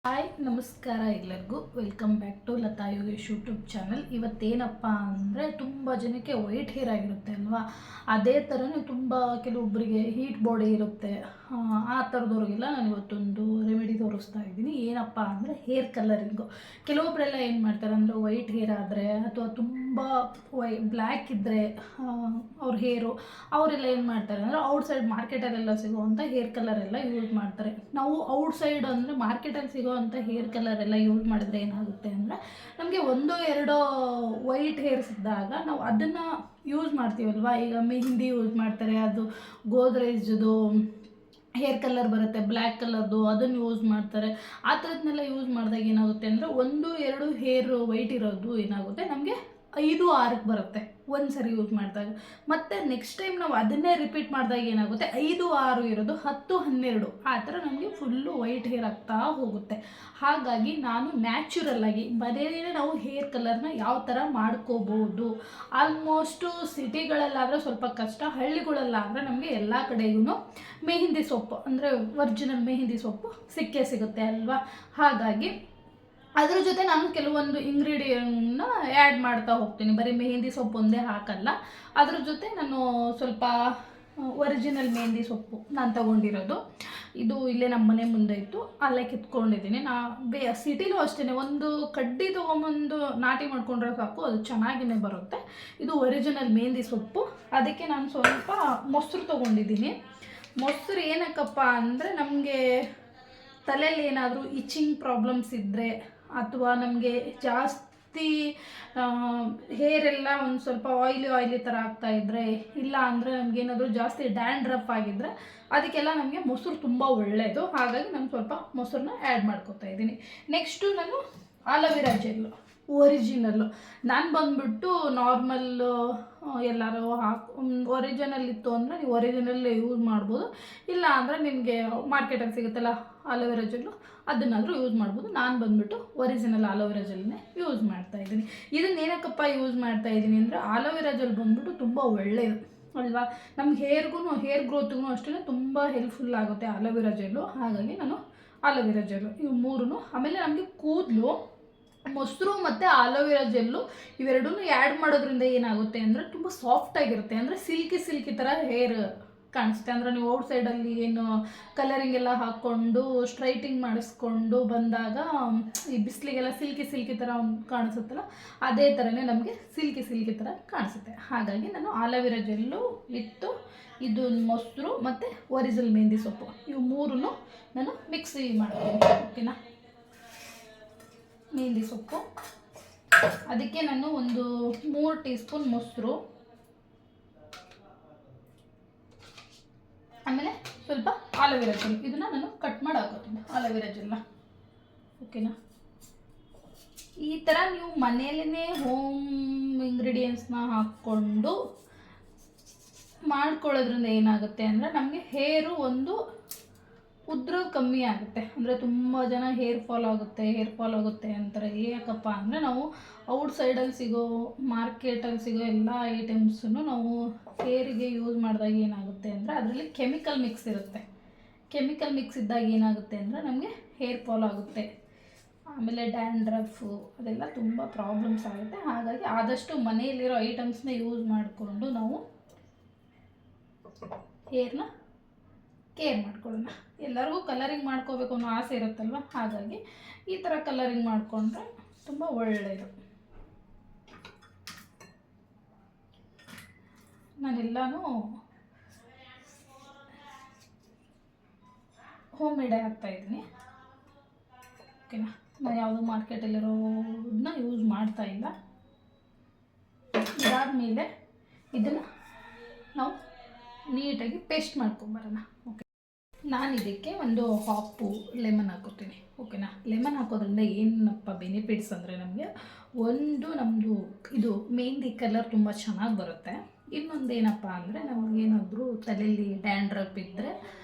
Hi ನಮಸ್ಕಾರ ಎಲ್ಲರಿಗೂ welcome back to Latha Yogesh YouTube channel. ಇವತ್ತೇನಪ್ಪ ಅಂದರೆ ತುಂಬ ಜನಕ್ಕೆ ವೈಟ್ ಹೇರ್ ಆಗಿರುತ್ತೆ ಅಲ್ವಾ, ಅದೇ ಥರನೇ ತುಂಬ ಕೆಲವೊಬ್ಬರಿಗೆ ಹೀಟ್ ಬಾಡಿ ಇರುತ್ತೆ. ಆ ಥರದವ್ರಿಗೆಲ್ಲ ನಾನು ಇವತ್ತೊಂದು ರೆಮಿಡಿ ತೋರಿಸ್ತಾ ಇದ್ದೀನಿ. ಏನಪ್ಪ ಅಂದರೆ ಹೇರ್ ಕಲರಿಂಗು. ಕೆಲವೊಬ್ಬರೆಲ್ಲ ಏನು ಮಾಡ್ತಾರೆ ಅಂದರೆ ವೈಟ್ ಹೇರ್ ಆದರೆ ಅಥವಾ ತುಂಬ ಬ್ಲ್ಯಾಕ್ ಇದ್ದರೆ ಅವ್ರ ಹೇರು, ಅವರೆಲ್ಲ ಏನು ಮಾಡ್ತಾರೆ ಅಂದರೆ ಔಟ್ಸೈಡ್ ಮಾರ್ಕೆಟಲ್ಲೆಲ್ಲ ಸಿಗುವಂಥ ಹೇರ್ ಕಲರ್ ಎಲ್ಲ ಯೂಸ್ ಮಾಡ್ತಾರೆ. ನಾವು ಔಟ್ಸೈಡ್ ಅಂದರೆ ಮಾರ್ಕೆಟಲ್ಲಿ ಸಿಗೋ ಅಂತ ಹೇರ್ ಕಲರ್ ಎಲ್ಲ ಯೂಸ್ ಮಾಡಿದ್ರೆ ಏನಾಗುತ್ತೆ ಅಂದರೆ ನಮಗೆ ಒಂದೋ ಎರಡೋ ವೈಟ್ ಹೇರ್ಸ್ ಇದ್ದಾಗ ನಾವು ಅದನ್ನು ಯೂಸ್ ಮಾಡ್ತೀವಲ್ವ. ಈಗ ಮೆಹಂದಿ ಯೂಸ್ ಮಾಡ್ತಾರೆ, ಅದು ಗೋದ್ರೇಜ್ದು ಹೇರ್ ಕಲರ್ ಬರುತ್ತೆ ಬ್ಲ್ಯಾಕ್ ಕಲರ್ದು, ಅದನ್ನು ಯೂಸ್ ಮಾಡ್ತಾರೆ. ಆ ಥರದನ್ನೆಲ್ಲ ಯೂಸ್ ಮಾಡಿದಾಗ ಏನಾಗುತ್ತೆ ಅಂದರೆ ಒಂದು ಎರಡು ಹೇರ್ ವೈಟ್ ಇರೋದು ಏನಾಗುತ್ತೆ ನಮಗೆ 5-6 ಬರುತ್ತೆ ಒಂದು ಸರಿ ಯೂಸ್ ಮಾಡಿದಾಗ. ಮತ್ತು ನೆಕ್ಸ್ಟ್ ಟೈಮ್ ನಾವು ಅದನ್ನೇ ರಿಪೀಟ್ ಮಾಡಿದಾಗ ಏನಾಗುತ್ತೆ 5-6 ಇರೋದು 10-12 ಆ ಥರ ನಮಗೆ ಫುಲ್ಲು ವೈಟ್ ಹೇರ್ ಆಗ್ತಾ ಹೋಗುತ್ತೆ. ಹಾಗಾಗಿ ನಾನು ನ್ಯಾಚುರಲ್ಲಾಗಿ ಮನೆಯಲ್ಲೇ ನಾವು ಹೇರ್ ಕಲರ್ನ ಯಾವ ಥರ ಮಾಡ್ಕೋಬೋದು. ಆಲ್ಮೋಸ್ಟು ಸಿಟಿಗಳಲ್ಲಾದರೆ ಸ್ವಲ್ಪ ಕಷ್ಟ, ಹಳ್ಳಿಗಳಲ್ಲಾದರೆ ನಮಗೆ ಎಲ್ಲ ಕಡೆಗೂ ಮೆಹಂದಿ ಸೊಪ್ಪು ಅಂದರೆ ಒರಿಜಿನಲ್ ಮೆಹಂದಿ ಸೊಪ್ಪು ಸಿಕ್ಕೇ ಸಿಗುತ್ತೆ ಅಲ್ವಾ. ಹಾಗಾಗಿ ಅದ್ರ ಜೊತೆ ನಾನು ಕೆಲವೊಂದು ಇಂಗ್ರೀಡಿಯೆಂಟ್ನ ಆ್ಯಡ್ ಮಾಡ್ತಾ ಹೋಗ್ತೀನಿ. ಬರೀ ಮೆಹಂದಿ ಸೊಪ್ಪು ಒಂದೇ ಹಾಕಲ್ಲ, ಅದ್ರ ಜೊತೆ ನಾನು ಸ್ವಲ್ಪ ಒರಿಜಿನಲ್ ಮೆಹಂದಿ ಸೊಪ್ಪು ನಾನು ತೊಗೊಂಡಿರೋದು. ಇದು ಇಲ್ಲೇ ನಮ್ಮ ಮನೆ ಮುಂದೆ ಇತ್ತು, ಅಲ್ಲೇ ಕಿತ್ಕೊಂಡಿದ್ದೀನಿ. ಸಿಟಿಲೂ ಅಷ್ಟೇ, ಒಂದು ಕಡ್ಡಿ ತೊಗೊಂಬಂದು ನಾಟಿ ಮಾಡ್ಕೊಂಡ್ರೆ ಸಾಕು, ಅದು ಚೆನ್ನಾಗಿಯೇ ಬರುತ್ತೆ. ಇದು ಒರಿಜಿನಲ್ ಮೆಹಂದಿ ಸೊಪ್ಪು. ಅದಕ್ಕೆ ನಾನು ಸ್ವಲ್ಪ ಮೊಸರು ತೊಗೊಂಡಿದ್ದೀನಿ. ಮೊಸರು ಏನಕ್ಕಪ್ಪ ಅಂದರೆ ನಮಗೆ ತಲೆಯಲ್ಲಿ ಏನಾದರೂ ಇಚಿಂಗ್ ಪ್ರಾಬ್ಲಮ್ಸ್ ಇದ್ದರೆ ಅಥವಾ ನಮಗೆ ಜಾಸ್ತಿ ಹೇರೆಲ್ಲ ಒಂದು ಸ್ವಲ್ಪ ಆಯ್ಲಿ ಥರ ಆಗ್ತಾಯಿದ್ರೆ, ಇಲ್ಲ ಅಂದರೆ ನಮಗೇನಾದರೂ ಜಾಸ್ತಿ ಡ್ಯಾಂಡ್ರಫ್ ಆಗಿದ್ದರೆ ಅದಕ್ಕೆಲ್ಲ ನಮಗೆ ಮೊಸರು ತುಂಬ ಒಳ್ಳೆಯದು. ಹಾಗಾಗಿ ನಾನು ಸ್ವಲ್ಪ ಮೊಸರನ್ನ ಆ್ಯಡ್ ಮಾಡ್ಕೊತಾ ಇದ್ದೀನಿ. ನೆಕ್ಸ್ಟು ನಾನು ಆಲೋವೆರಾ ಜೆಲ್ಲು ಒರಿಜಿನಲ್ಲು. ನಾನು ಬಂದುಬಿಟ್ಟು ನಾರ್ಮಲ್ಲು ಎಲ್ಲರೂ ಒರಿಜಿನಲ್ ಇತ್ತು ಅಂದರೆ ನೀವು ಒರಿಜಿನಲ್ಲೇ ಯೂಸ್ ಮಾಡ್ಬೋದು. ಇಲ್ಲ ಅಂದರೆ ನಿಮಗೆ ಮಾರ್ಕೆಟಲ್ಲಿ ಸಿಗುತ್ತಲ್ಲ ಆಲೋವೆರಾ ಜೆಲ್ಲು, ಅದನ್ನಾದರೂ ಯೂಸ್ ಮಾಡ್ಬೋದು. ನಾನು ಬಂದುಬಿಟ್ಟು ಒರಿಜಿನಲ್ ಆಲೋವೆರಾ ಜೆಲ್ನೇ ಯೂಸ್ ಮಾಡ್ತಾಯಿದ್ದೀನಿ. ಇದನ್ನೇನಕ್ಕಪ್ಪ ಯೂಸ್ ಮಾಡ್ತಾಯಿದ್ದೀನಿ ಅಂದರೆ ಆಲೋವೆರಾ ಜೆಲ್ ಬಂದುಬಿಟ್ಟು ತುಂಬ ಒಳ್ಳೆಯದು ಅಲ್ವಾ. ನಮ್ಮ ಹೇರ್ ಗ್ರೋತ್ಗೂ ಅಷ್ಟೇ ತುಂಬ ಹೆಲ್ಪ್ಫುಲ್ ಆಗುತ್ತೆ ಆಲೋವೆರಾ ಜೆಲ್ಲು. ಹಾಗಾಗಿ ನಾನು ಆಲೋವೆರಾ ಜೆಲ್ಲು ಇವು ಮೂರೂ. ಆಮೇಲೆ ನಮಗೆ ಕೂದಲು ಮೊಸರು ಮತ್ತು ಆಲೋವೆರಾ ಜೆಲ್ಲು ಇವೆರಡೂ ಆ್ಯಡ್ ಮಾಡೋದ್ರಿಂದ ಏನಾಗುತ್ತೆ ಅಂದರೆ ತುಂಬ ಸಾಫ್ಟಾಗಿರುತ್ತೆ. ಅಂದರೆ ಸಿಲ್ಕಿ ಥರ ಹೇರ್ ಕಾಣಿಸುತ್ತೆ. ಅಂದರೆ ನೀವು ಔಟ್ಸೈಡಲ್ಲಿ ಏನು ಕಲರಿಂಗ್ ಎಲ್ಲ ಹಾಕ್ಕೊಂಡು ಸ್ಟ್ರೈಟಿಂಗ್ ಮಾಡಿಸ್ಕೊಂಡು ಬಂದಾಗ ಈ ಬಿಸಿಲಿಗೆಲ್ಲ ಸಿಲ್ಕಿ ಥರ ಕಾಣಿಸುತ್ತಲ್ಲ, ಅದೇ ಥರನೇ ನಮಗೆ ಸಿಲ್ಕಿ ಥರ ಕಾಣಿಸುತ್ತೆ. ಹಾಗಾಗಿ ನಾನು ಆಲೋವೆರಾ ಜೆಲ್ಲು ವಿತ್ತು ಇದು ಮೊಸರು ಮತ್ತು ಒರಿಜಿನಲ್ ಮೆಹಂದಿ ಸೊಪ್ಪು ಇವು ಮೂರೂ ನಾನು ಮಿಕ್ಸಿ ಮಾಡ್ತೀನಿ. ಓಕೆನಾ. ಮೆಹಂದಿ ಸೊಪ್ಪು ಅದಕ್ಕೆ ನಾನು ಒಂದು 3 ಟೀ ಸ್ಪೂನ್ ಮೊಸರು, ಆಮೇಲೆ ಸ್ವಲ್ಪ ಆಲೋವೆರಾ ಜೆಲ್, ಇದನ್ನು ನಾನು ಕಟ್ ಮಾಡಿ ಹಾಕೋತೀನಿ ಆಲೋವೆರಾ ಜೆಲ್ನ. ಓಕೆನಾ. ಈ ಥರ ನೀವು ಮನೆಯಲ್ಲೇ ಹೋಮ್ ಇಂಗ್ರೀಡಿಯೆಂಟ್ಸ್ನ ಹಾಕ್ಕೊಂಡು ಮಾಡ್ಕೊಳ್ಳೋದ್ರಿಂದ ಏನಾಗುತ್ತೆ ಅಂದರೆ ನಮಗೆ ಹೇರು ಒಂದು ಉದ್ರೋದು ಕಮ್ಮಿ ಆಗುತ್ತೆ. ಅಂದರೆ ತುಂಬ ಜನ ಹೇರ್ ಫಾಲ್ ಆಗುತ್ತೆ ಅಂತಾರೆ. ಯಾಕಪ್ಪ ಅಂದರೆ ನಾವು ಔಟ್ಸೈಡಲ್ಲಿ ಸಿಗೋ ಮಾರ್ಕೆಟಲ್ಲಿ ಸಿಗೋ ಎಲ್ಲ ಐಟಮ್ಸನ್ನು ನಾವು ಹೇರಿಗೆ ಯೂಸ್ ಮಾಡಿದಾಗ ಏನಾಗುತ್ತೆ ಅಂದರೆ ಅದರಲ್ಲಿ ಕೆಮಿಕಲ್ ಮಿಕ್ಸ್ ಇರುತ್ತೆ. ಕೆಮಿಕಲ್ ಮಿಕ್ಸ್ ಇದ್ದಾಗ ಏನಾಗುತ್ತೆ ಅಂದರೆ ನಮಗೆ ಹೇರ್ ಫಾಲ್ ಆಗುತ್ತೆ, ಆಮೇಲೆ ಡ್ಯಾಂಡ್ರಫು ಅದೆಲ್ಲ ತುಂಬ ಪ್ರಾಬ್ಲಮ್ಸ್ ಆಗುತ್ತೆ. ಹಾಗಾಗಿ ಆದಷ್ಟು ಮನೆಯಲ್ಲಿರೋ ಐಟಮ್ಸ್ನ ಯೂಸ್ ಮಾಡಿಕೊಂಡು ನಾವು ಹೇರ್ನ ಕೇರ್ ಮಾಡ್ಕೊಳ್ಳೋಣ. ಎಲ್ಲರಿಗೂ ಕಲರಿಂಗ್ ಮಾಡ್ಕೋಬೇಕು ಅನ್ನೋ ಆಸೆ ಇರುತ್ತಲ್ವ, ಹಾಗಾಗಿ ಈ ಥರ ಕಲರಿಂಗ್ ಮಾಡಿಕೊಂಡ್ರೆ ತುಂಬ ಒಳ್ಳೆಯದು. ನಾನೆಲ್ಲನೂ ಹೋಮ್ ಮೇಡೇ ಹಾಕ್ತಾಯಿದ್ದೀನಿ. ಓಕೆನಾ. ನಾನು ಯಾವುದೂ ಮಾರ್ಕೆಟಲ್ಲಿರೋದನ್ನ ಯೂಸ್ ಮಾಡ್ತಾ ಇಲ್ಲ. ಇದಾದಮೇಲೆ ಇದನ್ನು ನಾವು ನೀಟಾಗಿ ಪೇಸ್ಟ್ ಮಾಡ್ಕೊಂಬರೋಣ. ಓಕೆ. ನಾನು ಇದಕ್ಕೆ ಒಂದು ಹಾಫು ಲೆಮನ್ ಹಾಕೋತೀನಿ. ಓಕೆನಾ. ಲೆಮನ್ ಹಾಕೋದ್ರಿಂದ ಏನಪ್ಪ ಬೆನಿಫಿಟ್ಸ್ ಅಂದರೆ ನಮಗೆ ಒಂದು ನಮ್ಮದು ಇದು ಮೆಹಂದಿ ಕಲರ್ ತುಂಬ ಚೆನ್ನಾಗಿ ಬರುತ್ತೆ. ಇನ್ನೊಂದು ಏನಪ್ಪ ಅಂದರೆ ನಮಗೇನಾದರೂ ತಲೆಯಲ್ಲಿ ಡ್ಯಾಂಡ್ರಫ್ ಇದ್ದರೆ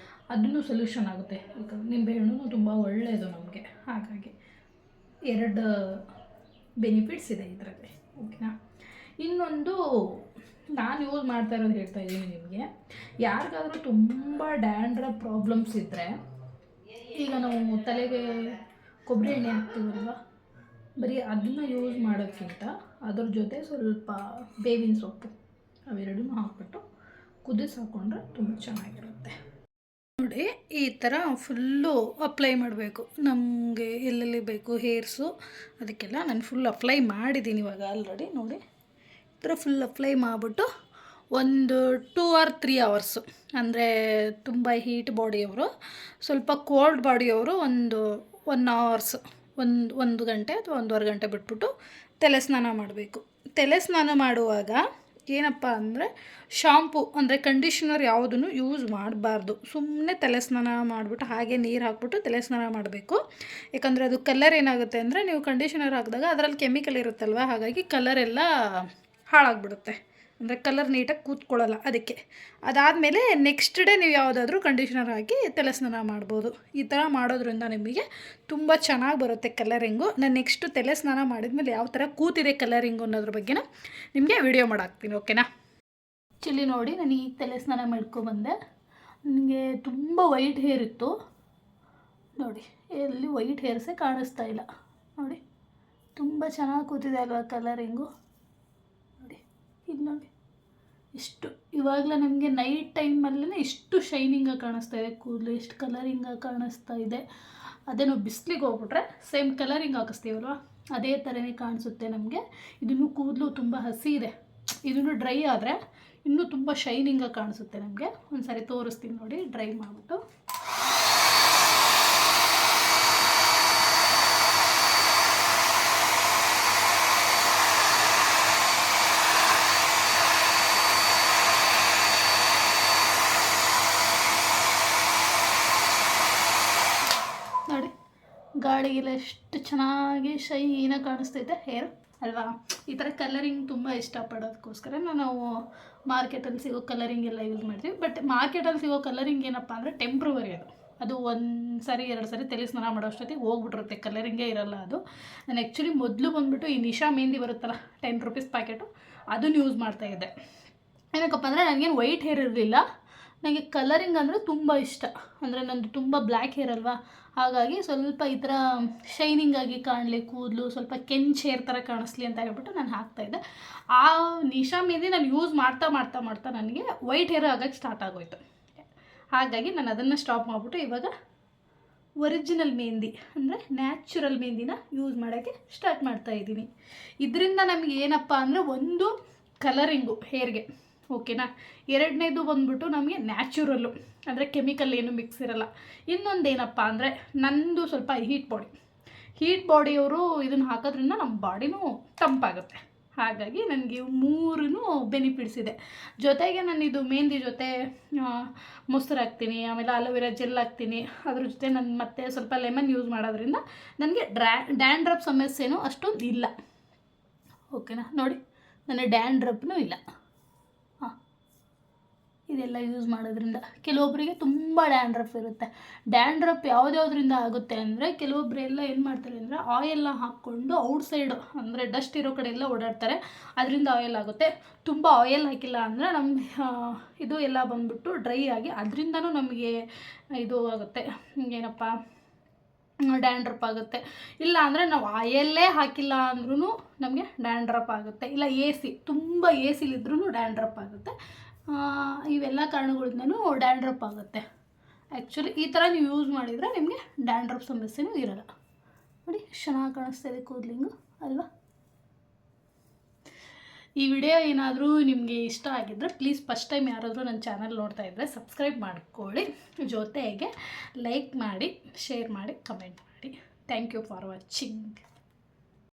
ಅದನ್ನು ಸೊಲ್ಯೂಷನ್ ಆಗುತ್ತೆ. ಈಗ ನಿಂಬೆಹಣ್ಣು ತುಂಬ ಒಳ್ಳೆಯದು ನಮಗೆ. ಹಾಗಾಗಿ 2 ಬೆನಿಫಿಟ್ಸ್ ಇದೆ ಇದರಲ್ಲಿ. ಓಕೆನಾ. ಇನ್ನೊಂದು ನಾನು ಯೂಸ್ ಮಾಡ್ತಾ ಇರೋದು ಹೇಳ್ತಾ ಇದ್ದೀನಿ ನಿಮಗೆ. ಯಾರಿಗಾದರೂ ತುಂಬ ಡ್ಯಾಂಡ್ರಫ್ ಪ್ರಾಬ್ಲಮ್ಸ್ ಇದ್ದರೆ, ಈಗ ನಾವು ತಲೆಗೆ ಕೊಬ್ಬರಿ ಎಣ್ಣೆ ಹಾಕ್ತೀವಲ್ವ, ಬರೀ ಅದನ್ನು ಯೂಸ್ ಮಾಡೋಕ್ಕಿಂತ ಅದ್ರ ಜೊತೆ ಸ್ವಲ್ಪ ಬೇವಿನ ಸೊಪ್ಪು ಅವೆರಡನ್ನೂ ಹಾಕ್ಬಿಟ್ಟು ಕುದಿಸಿ ಹಾಕ್ಕೊಂಡ್ರೆ ತುಂಬ ಚೆನ್ನಾಗಿರುತ್ತೆ. ನೋಡಿ ಈ ಥರ ಫುಲ್ಲು ಅಪ್ಲೈ ಮಾಡಬೇಕು. ನಮಗೆ ಎಲ್ಲೆಲ್ಲಿ ಬೇಕು ಹೇರ್ಸು ಅದಕ್ಕೆಲ್ಲ ನಾನು ಫುಲ್ ಅಪ್ಲೈ ಮಾಡಿದ್ದೀನಿ ಇವಾಗ ಆಲ್ರೆಡಿ. ನೋಡಿ ಈ ಥರ ಫುಲ್ ಅಪ್ಲೈ ಮಾಡಿಬಿಟ್ಟು ಒಂದು 2 or 3 hours, ಅಂದರೆ ತುಂಬ ಹೀಟ್ ಬಾಡಿಯವರು, ಸ್ವಲ್ಪ ಕೋಲ್ಡ್ ಬಾಡಿಯವರು ಒಂದು 1 hour, ಒಂದು ಗಂಟೆ ಅಥವಾ 1.5 ಗಂಟೆ ಬಿಟ್ಬಿಟ್ಟು ತಲೆ ಸ್ನಾನ ಮಾಡಬೇಕು. ತಲೆ ಸ್ನಾನ ಮಾಡುವಾಗ ಏನಪ್ಪ ಅಂದರೆ ಶಾಂಪು ಅಂದರೆ ಕಂಡೀಷ್ನರ್ ಯಾವುದನ್ನು ಯೂಸ್ ಮಾಡಬಾರ್ದು. ಸುಮ್ಮನೆ ತಲೆ ಸ್ನಾನ ಮಾಡಿಬಿಟ್ಟು ಹಾಗೆ ನೀರು ಹಾಕ್ಬಿಟ್ಟು ತಲೆ ಸ್ನಾನ ಮಾಡಬೇಕು. ಯಾಕಂದರೆ ಅದು ಕಲರ್ ಏನಾಗುತ್ತೆ ಅಂದರೆ ನೀವು ಕಂಡೀಷ್ನರ್ ಹಾಕಿದಾಗ ಅದರಲ್ಲಿ ಕೆಮಿಕಲ್ ಇರುತ್ತಲ್ವ, ಹಾಗಾಗಿ ಕಲರ್ ಎಲ್ಲ ಹಾಳಾಗಿಬಿಡುತ್ತೆ, ಅಂದರೆ ಕಲರ್ ನೀಟಾಗಿ ಕೂತ್ಕೊಳ್ಳಲ್ಲ. ಅದಕ್ಕೆ ಅದಾದಮೇಲೆ ನೆಕ್ಸ್ಟ್ ಡೇ ನೀವು ಯಾವುದಾದ್ರೂ ಕಂಡೀಷ್ನರ್ ಹಾಕಿ ತಲೆ ಸ್ನಾನ ಮಾಡ್ಬೋದು. ಈ ಥರ ಮಾಡೋದ್ರಿಂದ ನಿಮಗೆ ತುಂಬ ಚೆನ್ನಾಗಿ ಬರುತ್ತೆ ಕಲರಿಂಗು. ನಾನು ನೆಕ್ಸ್ಟು ತಲೆ ಸ್ನಾನ ಮಾಡಿದ್ಮೇಲೆ ಯಾವ ಥರ ಕೂತಿದೆ ಕಲರಿಂಗು ಅನ್ನೋದ್ರ ಬಗ್ಗೆನ ನಿಮಗೆ ವಿಡಿಯೋ ಮಾಡಾಕ್ತೀನಿ, ಓಕೆನಾ. ಆ್ಯಕ್ಚುಲಿ ನೋಡಿ ನಾನು ಈಗ ತಲೆ ಸ್ನಾನ ಮಾಡ್ಕೊಬಂದೆ. ನನಗೆ ತುಂಬ ವೈಟ್ ಹೇರ್ ಇತ್ತು ನೋಡಿ, ಎಲ್ಲಿ ವೈಟ್ ಹೇರ್ಸೇ ಕಾಣಿಸ್ತಾ ಇಲ್ಲ ನೋಡಿ. ತುಂಬ ಚೆನ್ನಾಗಿ ಕೂತಿದೆ ಅಲ್ವಾ ಕಲರಿಂಗು. ನೋಡಿ ಇದು ನೋಡಿ ಇಷ್ಟು, ಇವಾಗಲೇ ನಮಗೆ ನೈಟ್ ಟೈಮಲ್ಲೇ ಇಷ್ಟು ಶೈನಿಂಗಾಗಿ ಕಾಣಿಸ್ತಾ ಇದೆ ಕೂದಲು, ಎಷ್ಟು ಕಲರಿಂಗಾಗಿ ಕಾಣಿಸ್ತಾ ಇದೆ. ಅದೇ ನಾವು ಬಿಸಿಲಿಗೆ ಹೋಗ್ಬಿಟ್ರೆ ಸೇಮ್ ಕಲರಿಂಗ್ ಹಾಕಿಸ್ತೀವಲ್ವ ಅದೇ ಥರನೇ ಕಾಣಿಸುತ್ತೆ ನಮಗೆ. ಇದನ್ನು ಕೂದಲು ತುಂಬ ಹಸಿ ಇದೆ, ಇದನ್ನು ಡ್ರೈ ಆದರೆ ಇನ್ನೂ ತುಂಬ ಶೈನಿಂಗಾಗಿ ಕಾಣಿಸುತ್ತೆ ನಮಗೆ. ಒಂದು ಸಾರಿ ತೋರಿಸ್ತೀನಿ ನೋಡಿ ಡ್ರೈ ಮಾಡಿಬಿಟ್ಟು. ನೋಡಿ ಗಾಳಿಗೆಲ್ಲ ಎಷ್ಟು ಚೆನ್ನಾಗಿ ಶೈನಾಗಿ ಕಾಣಿಸ್ತೈತೆ ಹೇರ್ ಅಲ್ವಾ. ಈ ಥರ ಕಲರಿಂಗ್ ತುಂಬ ಇಷ್ಟಪಡೋದಕ್ಕೋಸ್ಕರ ನಾವು ಮಾರ್ಕೆಟಲ್ಲಿ ಸಿಗೋ ಕಲರಿಂಗ್ ಎಲ್ಲ ಯೂಸ್ ಮಾಡ್ತೀವಿ. ಬಟ್ ಮಾರ್ಕೆಟಲ್ಲಿ ಸಿಗೋ ಕಲರಿಂಗ್ ಏನಪ್ಪ ಅಂದರೆ ಟೆಂಪ್ರವರಿ, ಅದು 1 ಸಾರಿ 2 ಸಾರಿ ತಲೆ ಸ್ನಾನ ಮಾಡೋ ಅಷ್ಟೊತ್ತಿಗೆ ಹೋಗ್ಬಿಟ್ಟಿರುತ್ತೆ, ಕಲರಿಂಗೇ ಇರೋಲ್ಲ ಅದು. ನಾನು ಆ್ಯಕ್ಚುಲಿ ಮೊದಲು ಬಂದುಬಿಟ್ಟು ಈ ನಿಶಾ ಮೆಹಂದಿ ಬರುತ್ತಲ್ಲ 10 rupees ಪ್ಯಾಕೆಟು, ಅದನ್ನು ಯೂಸ್ ಮಾಡ್ತಾಯಿದ್ದೆ. ಏನಕ್ಕಪ್ಪ ಅಂದರೆ ನನಗೇನು ವೈಟ್ ಹೇರ್ ಇರಲಿಲ್ಲ, ನನಗೆ ಕಲರಿಂಗ್ ಅಂದರೆ ತುಂಬ ಇಷ್ಟ. ಅಂದರೆ ನಂದು ತುಂಬ ಬ್ಲ್ಯಾಕ್ ಹೇರ್ ಅಲ್ವಾ, ಹಾಗಾಗಿ ಸ್ವಲ್ಪ ಈ ಥರ ಶೈನಿಂಗಾಗಿ ಕಾಣಲಿ ಕೂದಲು, ಸ್ವಲ್ಪ ಕೆಂಚು ಹೇರ್ ಥರ ಕಾಣಿಸ್ಲಿ ಅಂತ ಹೇಳ್ಬಿಟ್ಟು ನಾನು ಹಾಕ್ತಾಯಿದ್ದೆ. ಆ ನಿಶಾ ಮೆಹಂದಿ ನಾನು ಯೂಸ್ ಮಾಡ್ತಾ ನನಗೆ ವೈಟ್ ಹೇರ್ ಆಗೋಕ್ಕೆ ಸ್ಟಾರ್ಟ್ ಆಗೋಯ್ತು. ಹಾಗಾಗಿ ನಾನು ಅದನ್ನು ಸ್ಟಾಪ್ ಮಾಡಿಬಿಟ್ಟು ಇವಾಗ ಒರಿಜಿನಲ್ ಮೆಹಂದಿ ಅಂದರೆ ನ್ಯಾಚುರಲ್ ಮೆಹಂದಿನ ಯೂಸ್ ಮಾಡೋಕ್ಕೆ ಸ್ಟಾರ್ಟ್ ಮಾಡ್ತಾಯಿದ್ದೀನಿ. ಇದರಿಂದ ನಮಗೆ ಏನಪ್ಪ ಅಂದರೆ ಒಂದು ಕಲರಿಂಗು ಹೇರ್ಗೆ, ಓಕೆನಾ. ಎರಡನೇದು ಬಂದ್ಬಿಟ್ಟು ನಮಗೆ ನ್ಯಾಚುರಲ್ಲು, ಅಂದರೆ ಕೆಮಿಕಲ್ ಏನು ಮಿಕ್ಸ್ ಇರೋಲ್ಲ. ಇನ್ನೊಂದೇನಪ್ಪ ಅಂದರೆ ನಂದು ಸ್ವಲ್ಪ ಹೀಟ್ ಬಾಡಿಯವರು ಇದನ್ನು ಹಾಕೋದ್ರಿಂದ ನಮ್ಮ ಬಾಡಿನೂ ತಂಪಾಗುತ್ತೆ. ಹಾಗಾಗಿ ನನಗೆ 3 ಬೆನಿಫಿಟ್ಸ್ ಇದೆ. ಜೊತೆಗೆ ನಾನು ಇದು ಮೆಹಂದಿ ಜೊತೆ ಮೊಸರು ಹಾಕ್ತೀನಿ, ಆಮೇಲೆ ಅಲೋವೆರಾ ಜೆಲ್ ಹಾಕ್ತೀನಿ. ಅದ್ರ ಜೊತೆ ನಾನು ಮತ್ತೆ ಸ್ವಲ್ಪ ಲೆಮನ್ ಯೂಸ್ ಮಾಡೋದ್ರಿಂದ ನನಗೆ ಡ್ಯಾಂಡ್ರಫ್ ಸಮಸ್ಯೆನೂ ಅಷ್ಟೊಂದು ಇಲ್ಲ, ಓಕೆನಾ. ನೋಡಿ ನನಗೆ ಡ್ಯಾಂಡ್ರಫ್ನೂ ಇಲ್ಲ. ಇದೆಲ್ಲ ಯೂಸ್ ಮಾಡೋದ್ರಿಂದ ಕೆಲವೊಬ್ಬರಿಗೆ ತುಂಬ ಡ್ಯಾಂಡ್ರಫ್ ಇರುತ್ತೆ. ಡ್ಯಾಂಡ್ರಫ್ ಯಾವುದ್ಯಾವುದರಿಂದ ಆಗುತ್ತೆ ಅಂದರೆ ಕೆಲವೊಬ್ಬರೆಲ್ಲ ಏನು ಮಾಡ್ತಾರೆ ಅಂದರೆ ಆಯಿಲ್ನ ಹಾಕ್ಕೊಂಡು ಔಟ್ಸೈಡು ಅಂದರೆ ಡಸ್ಟ್ ಇರೋ ಕಡೆ ಎಲ್ಲ ಓಡಾಡ್ತಾರೆ, ಅದರಿಂದ ಆಯಿಲ್ ಆಗುತ್ತೆ. ತುಂಬ ಆಯಿಲ್ ಹಾಕಿಲ್ಲ ಅಂದರೆ ನಮ್ಮ ಇದು ಎಲ್ಲ ಬಂದ್ಬಿಟ್ಟು ಡ್ರೈ ಆಗಿ ಅದರಿಂದನೂ ನಮಗೆ ಇದು ಆಗುತ್ತೆ, ಏನಪ್ಪ ಡ್ಯಾಂಡ್ರಫ್ ಆಗುತ್ತೆ. ಇಲ್ಲ ಅಂದರೆ ನಾವು ಆಯಿಲ್ಲೇ ಹಾಕಿಲ್ಲ ಅಂದ್ರೂ ನಮಗೆ ಡ್ಯಾಂಡ್ರಫ್ ಆಗುತ್ತೆ. ಇಲ್ಲ ತುಂಬ ಎ ಸಿಲಿದ್ರೂ ಡ್ಯಾಂಡ್ರಫ್ ಆಗುತ್ತೆ. ಇವೆಲ್ಲ ಕಾರಣಗಳಿಂದನೂ ಡ್ಯಾಂಡ್ರಫ್ ಆಗುತ್ತೆ. ಆ್ಯಕ್ಚುಲಿ ಈ ಥರ ನೀವು ಯೂಸ್ ಮಾಡಿದರೆ ನಿಮಗೆ ಡ್ಯಾಂಡ್ರಫ್ ಸಮಸ್ಯೆನೂ ಇರೋಲ್ಲ. ನೋಡಿ ಚೆನ್ನಾಗಿ ಕಾಣಿಸ್ತಾ ಇದೆ ಕೂದಲಿಂಗು ಅಲ್ವಾ. ಈ ವಿಡಿಯೋ ಏನಾದರೂ ನಿಮಗೆ ಇಷ್ಟ ಆಗಿದ್ದರೆ ಪ್ಲೀಸ್ ಫಸ್ಟ್ ಟೈಮ್ ಯಾರಾದರೂ ನನ್ನ ಚಾನಲ್ ನೋಡ್ತಾ ಇದ್ದರೆ ಸಬ್ಸ್ಕ್ರೈಬ್ ಮಾಡ್ಕೊಳ್ಳಿ, ಜೊತೆಗೆ ಲೈಕ್ ಮಾಡಿ, ಶೇರ್ ಮಾಡಿ, ಕಮೆಂಟ್ ಮಾಡಿ. Thank you for watching.